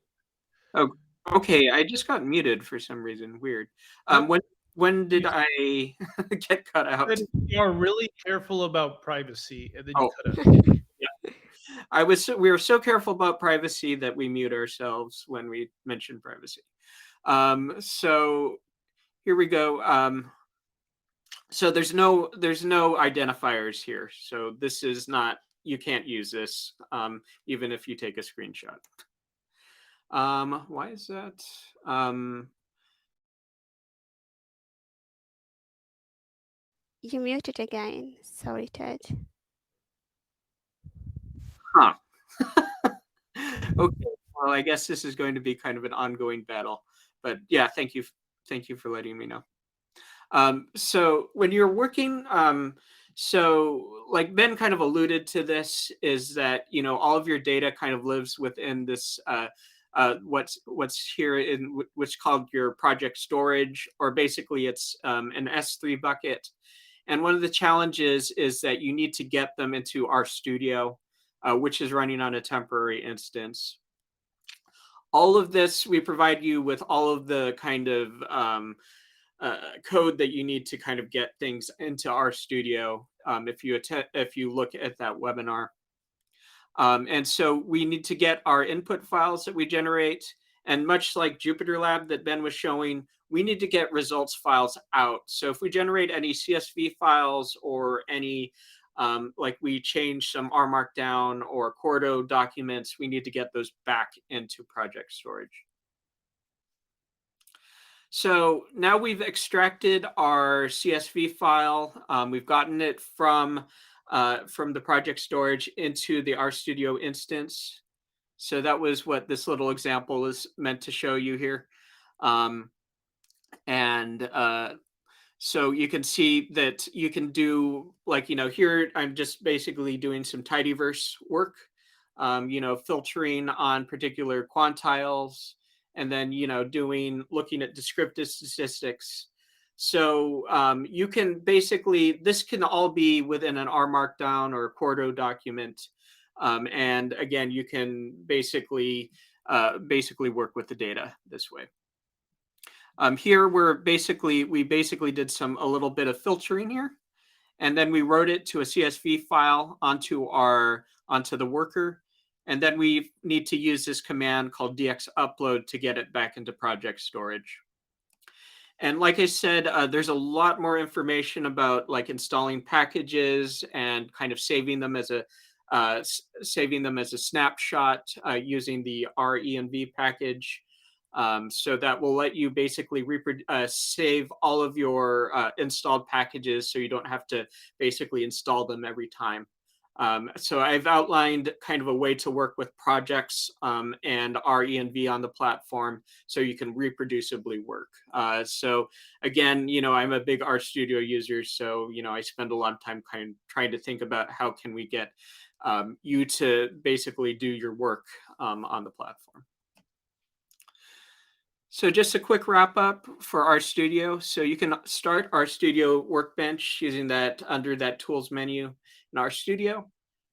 Oh, okay. I just got muted for some reason. Weird. When did I get cut out? You are really careful about privacy, and then you cut out. Yeah. We were so careful about privacy that we mute ourselves when we mention privacy. So here we go. So there's no identifiers here. So this is not, you can't use this even if you take a screenshot. Why is that? You muted again. Sorry, Ted. Huh. Okay. Well, I guess this is going to be kind of an ongoing battle. But yeah, thank you for letting me know. So when you're working, so like Ben kind of alluded to this, is that all of your data kind of lives within this what's here in what's called your project storage, or basically it's an S3 bucket. And one of the challenges is that you need to get them into RStudio, which is running on a temporary instance. All of this, we provide you with all of the kind of code that you need to kind of get things into RStudio if you look at that webinar. And so we need to get our input files that we generate. And much like Jupyter Lab that Ben was showing, we need to get results files out. So if we generate any CSV files or any, like we change some R Markdown or Cordo documents, we need to get those back into project storage. So now we've extracted our CSV file. We've gotten it from the project storage into the RStudio instance. So that was what this little example is meant to show you here. So you can see that you can do like, here I'm just basically doing some tidyverse work, filtering on particular quantiles, and then, looking at descriptive statistics. So you can basically, this can all be within an R Markdown or a Quarto document. And again, you can basically work with the data this way. Here we basically did a little bit of filtering here, and then we wrote it to a CSV file onto the worker, and then we need to use this command called dx upload to get it back into project storage. And like I said, there's a lot more information about like installing packages and kind of saving them as a snapshot using the renv package. So that will let you basically save all of your installed packages, so you don't have to basically install them every time. So I've outlined kind of a way to work with projects and renv on the platform, so you can reproducibly work. So again, I'm a big RStudio user, so I spend a lot of time kind of trying to think about how can we get you to basically do your work on the platform. So just a quick wrap up for RStudio. So you can start RStudio Workbench using that under that tools menu in RStudio.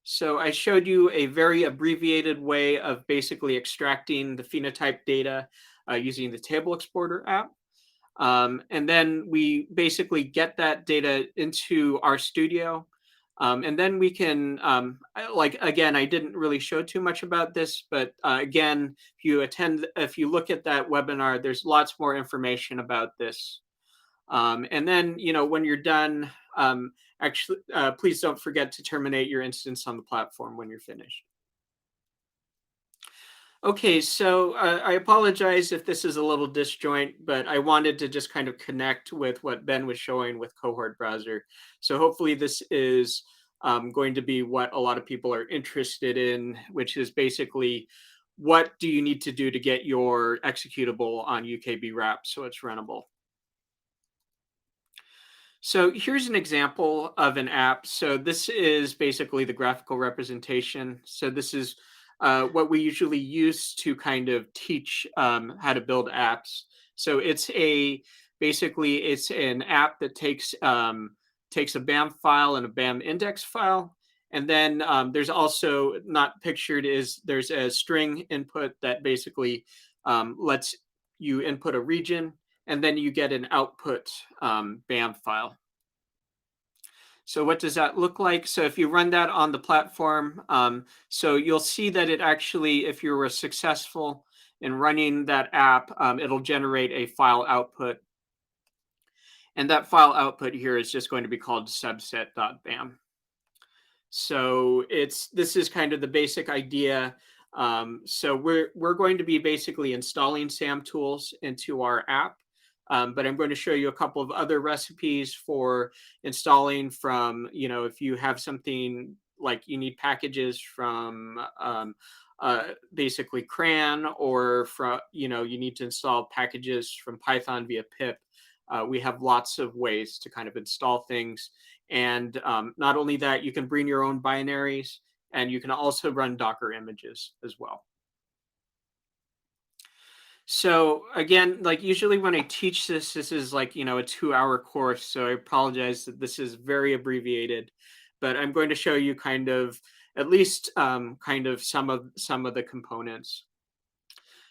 So I showed you a very abbreviated way of basically extracting the phenotype data using the table exporter app. And then we basically get that data into RStudio. And then we can, again, I didn't really show too much about this, but again, if you look at that webinar, there's lots more information about this. And then, when you're done, please don't forget to terminate your instance on the platform when you're finished. Okay, so I apologize if this is a little disjoint, but I wanted to just kind of connect with what Ben was showing with Cohort Browser. So hopefully this is going to be what a lot of people are interested in, which is basically what do you need to do to get your executable on UKB wrap so it's runnable. So here's an example of an app. So this is basically the graphical representation. So this is what we usually use to kind of teach how to build apps. So it's an app that takes a BAM file and a BAM index file. And then there's also, not pictured, there's a string input that basically lets you input a region, and then you get an output BAM file. So what does that look like? So if you run that on the platform, so you'll see that it actually, if you were successful in running that app, it'll generate a file output. And that file output here is just going to be called subset.bam. So this is kind of the basic idea. So we're going to be basically installing SAM tools into our app. But I'm going to show you a couple of other recipes for installing from, if you have something like you need packages from basically CRAN, or from, you need to install packages from Python via pip. We have lots of ways to kind of install things. And not only that, you can bring your own binaries, and you can also run Docker images as well. So again, like usually when I teach this is like, a 2-hour course. So I apologize that this is very abbreviated, but I'm going to show you kind of at least kind of some of the components.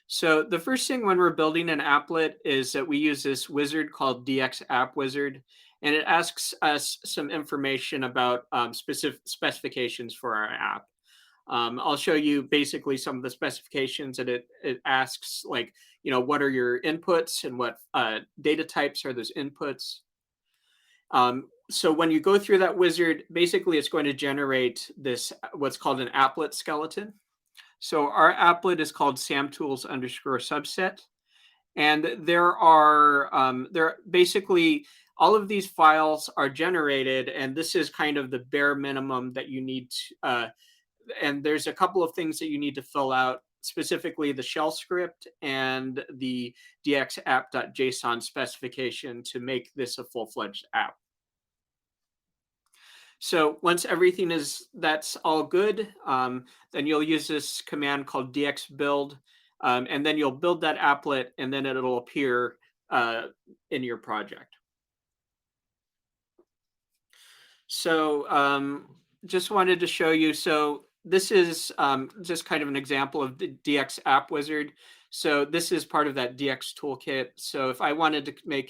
So the first thing when we're building an applet is that we use this wizard called DX App Wizard, and it asks us some information about specific specifications for our app. I'll show you basically some of the specifications that it asks, like, what are your inputs and what data types are those inputs. So when you go through that wizard, basically it's going to generate this, what's called an applet skeleton. So our applet is called samtools_subset. And there are basically all of these files are generated, and this is kind of the bare minimum that you need to, and there's a couple of things that you need to fill out. specifically the shell script and the dxapp.json specification to make this a full-fledged app. So once everything that's all good, then you'll use this command called dxbuild, and then you'll build that applet, and then it'll appear in your project. So just wanted to show you. So this is just kind of an example of the DX App Wizard. So this is part of that DX toolkit. So if I wanted to make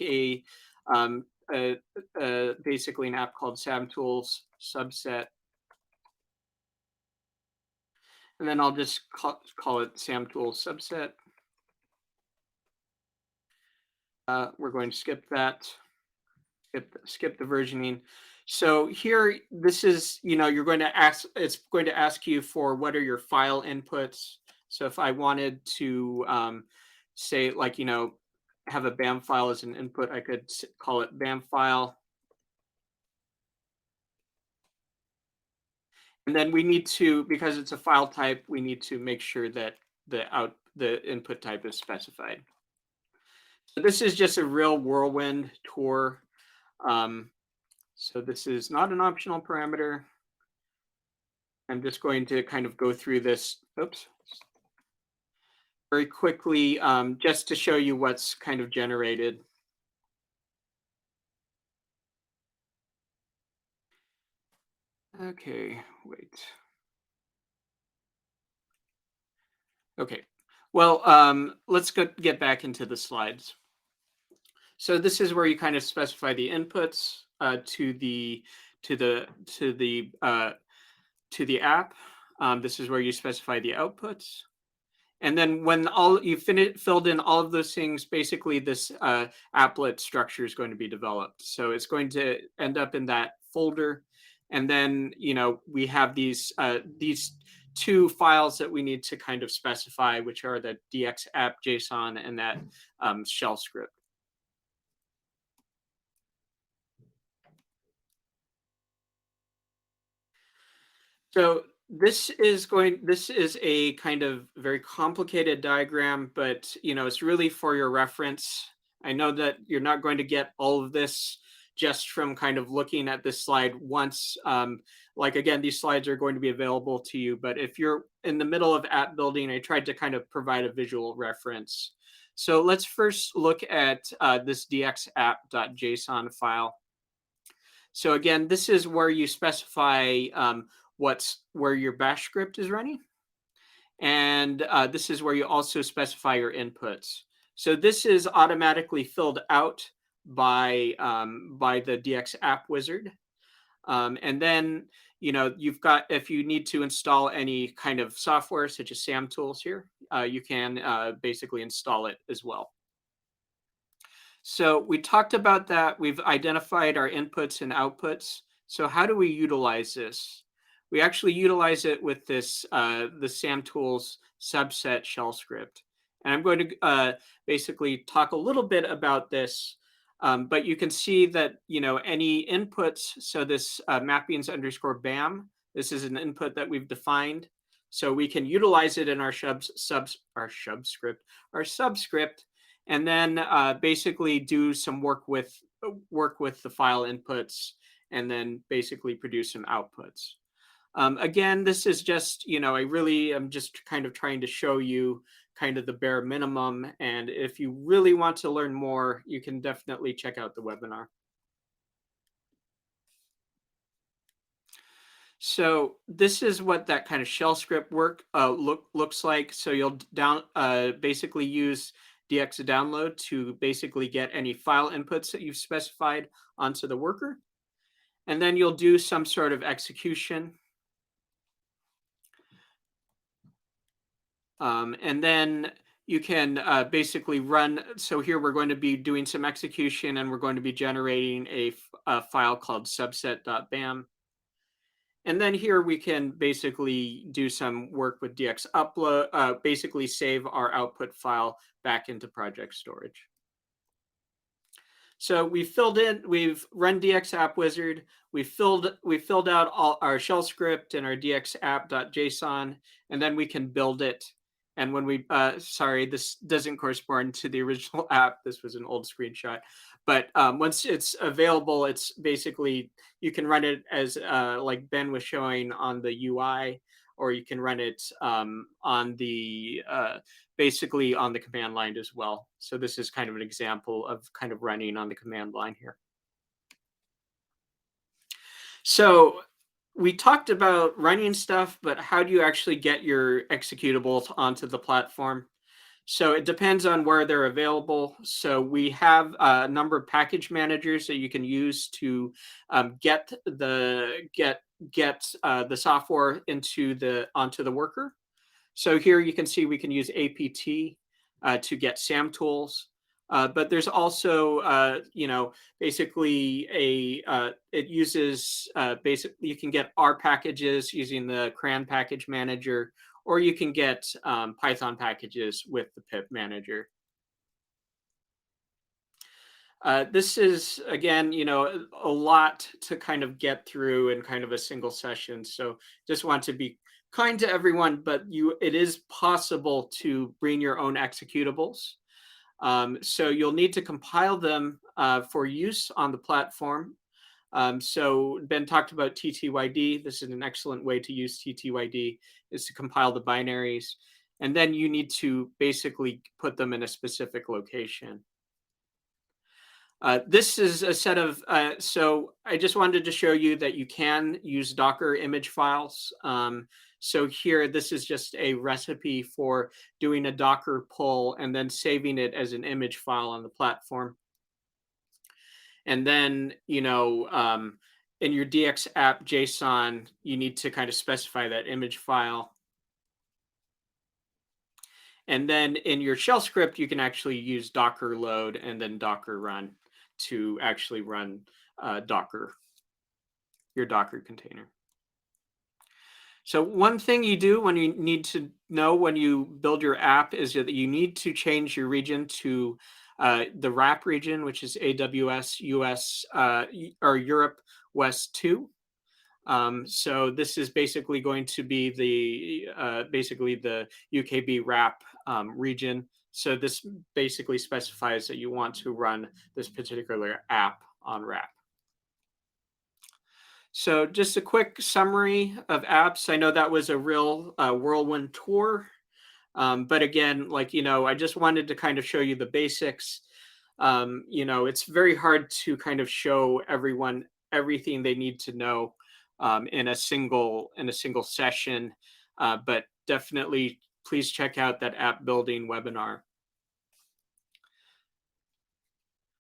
basically an app called SamTools subset, and then I'll just call it SamTools subset. We're going to skip that, skip the versioning. So here, this is, you're going to ask, it's going to ask you for what are your file inputs. So if I wanted to say, like, have a BAM file as an input, I could call it BAM file. And then we need to, because it's a file type, we need to make sure that the input type is specified. So this is just a real whirlwind tour. So this is not an optional parameter. I'm just going to kind of go through this, very quickly, just to show you what's kind of generated. Okay, wait. Okay, well, let's get back into the slides. So this is where you kind of specify the inputs to the app. This is where you specify the outputs. And then when you filled in all of those things, basically this applet structure is going to be developed. So it's going to end up in that folder. And then, we have these two files that we need to kind of specify, which are the dxapp.json and that shell script. So this is a kind of very complicated diagram, but it's really for your reference. I know that you're not going to get all of this just from kind of looking at this slide once. Like, again, these slides are going to be available to you, but if you're in the middle of app building, I tried to kind of provide a visual reference. So let's first look at this dxapp.json file. So again, this is where you specify where your bash script is running. And this is where you also specify your inputs. So this is automatically filled out by the DX App Wizard. And then, you've got, if you need to install any kind of software such as SamTools here, you can basically install it as well. So we talked about that. We've identified our inputs and outputs. So how do we utilize this? We actually utilize it with this the SamTools subset shell script. And I'm going to basically talk a little bit about this, but you can see that, any inputs, so this mappings_bam, this is an input that we've defined. So we can utilize it in our subscript, and then basically do some work with the file inputs, and then basically produce some outputs. Again, this is just, I really am just kind of trying to show you kind of the bare minimum. And if you really want to learn more, you can definitely check out the webinar. So this is what that kind of shell script work looks like. So you'll basically use dx_download to basically get any file inputs that you've specified onto the worker. And then you'll do some sort of execution. And then you can basically run. So here we're going to be doing some execution, and we're going to be generating a file called subset.bam. And then here we can basically do some work with DX upload, basically save our output file back into project storage. So we've run DX App Wizard. We filled out all our shell script and our dxapp.json, and then we can build it. And when we, sorry, this doesn't correspond to the original app. This was an old screenshot. But once it's available, it's basically, you can run it as like Ben was showing on the UI, or you can run it on the, basically on the command line as well. So this is kind of an example of kind of running on the command line here. So we talked about running stuff, but how do you actually get your executables onto the platform? So it depends on where they're available. So we have a number of package managers that you can use to get the software onto the worker. So here you can see we can use apt to get SAM tools. But there's also, basically it uses basically, you can get R packages using the CRAN package manager, or you can get Python packages with the pip manager. This is, again, a lot to kind of get through in kind of a single session. So just want to be kind to everyone, but it is possible to bring your own executables. So you'll need to compile them for use on the platform. So Ben talked about TTYD. This is an excellent way to use TTYD, is to compile the binaries. And then you need to basically put them in a specific location. This is a set of, so I just wanted to show you that you can use Docker image files. So here, this is just a recipe for doing a Docker pull and then saving it as an image file on the platform. And then, in your DX app JSON, you need to kind of specify that image file. And then in your shell script, you can actually use Docker load and then Docker run to actually run Docker, your Docker container. So one thing you do when you need to know when you build your app is that you need to change your region to the RAP region, which is AWS US or Europe West 2. So this is basically going to be the basically the UKB RAP region. So this basically specifies that you want to run this particular app on RAP. So just a quick summary of apps. I know that was a real whirlwind tour. But again, I just wanted to kind of show you the basics. It's very hard to kind of show everyone everything they need to know in a single session. But definitely, please check out that app building webinar.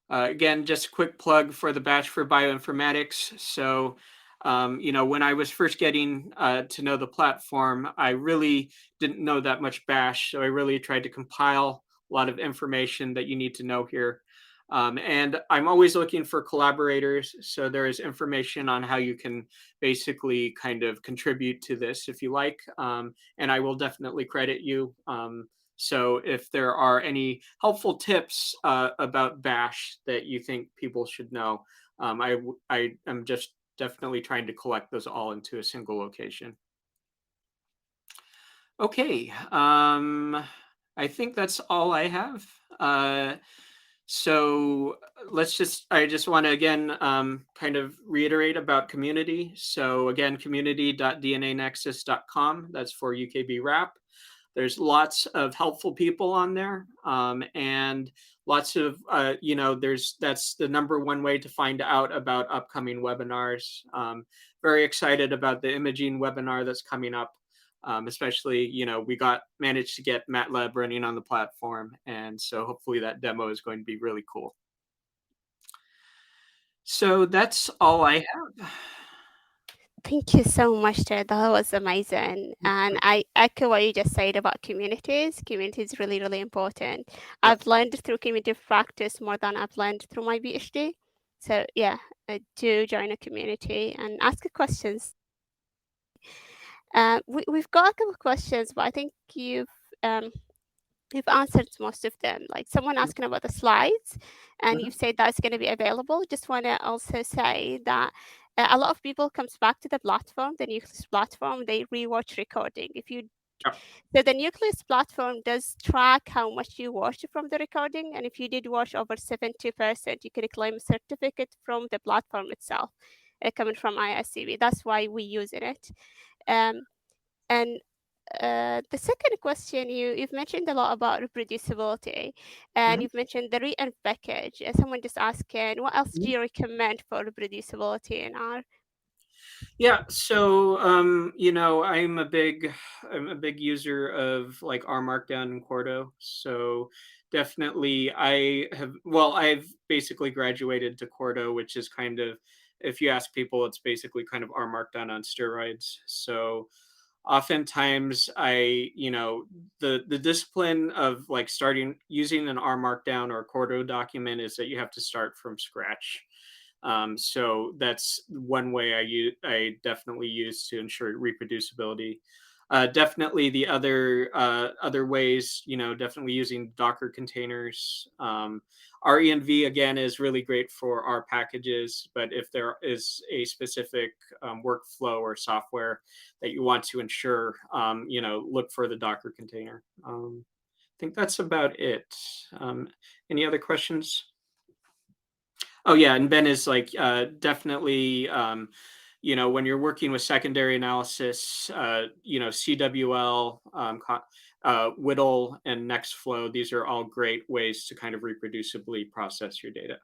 Again, just a quick plug for the batch for bioinformatics. So, when I was first getting to know the platform, I really didn't know that much bash. So I really tried to compile a lot of information that you need to know here. And I'm always looking for collaborators. So there is information on how you can basically kind of contribute to this if you like. And I will definitely credit you. So if there are any helpful tips about bash that you think people should know, I am just definitely trying to collect those all into a single location. Okay, I think that's all I have. So I just want to again kind of reiterate about community. So again, community.dnanexus.com. That's for UKB RAP. There's lots of helpful people on there, and lots of that's the #1 way to find out about upcoming webinars. Very excited about the imaging webinar that's coming up. Especially, we managed to get MATLAB running on the platform. And so hopefully that demo is going to be really cool. So that's all I have. Thank you so much, Ted. That was amazing. And I echo what you just said about communities. Community is really, really important. Yep. I've learned through community practice more than I've learned through my PhD. So yeah, do join a community and ask questions. We've got a couple of questions, but I think you've answered most of them. Like someone asking about the slides, and you've said that's going to be available. Just want to also say that a lot of people comes back to the platform, the Nucleus platform, they rewatch recording. If you Yep. So the Nucleus platform does track how much you watched from the recording, and if you did watch over 70%, you can claim a certificate from the platform itself, coming from ISCB. That's why we use it. And the second question, you've mentioned a lot about reproducibility, and you've mentioned the re-env package. Someone just asking, what else do you recommend for reproducibility in R? Yeah, so I'm a big user of like R Markdown and Quarto. So definitely I've basically graduated to Quarto, which is kind of, if you ask people, it's basically kind of R Markdown on steroids. So oftentimes the discipline of like starting using an R Markdown or a Quarto document is that you have to start from scratch. So that's one way I definitely use to ensure reproducibility. Definitely the other ways, definitely using Docker containers. RENV again is really great for our packages, but if there is a specific workflow or software that you want to ensure, look for the Docker container. I think that's about it. Any other questions? Oh yeah, and Ben is like definitely when you're working with secondary analysis, CWL, WDL, and Nextflow, these are all great ways to kind of reproducibly process your data.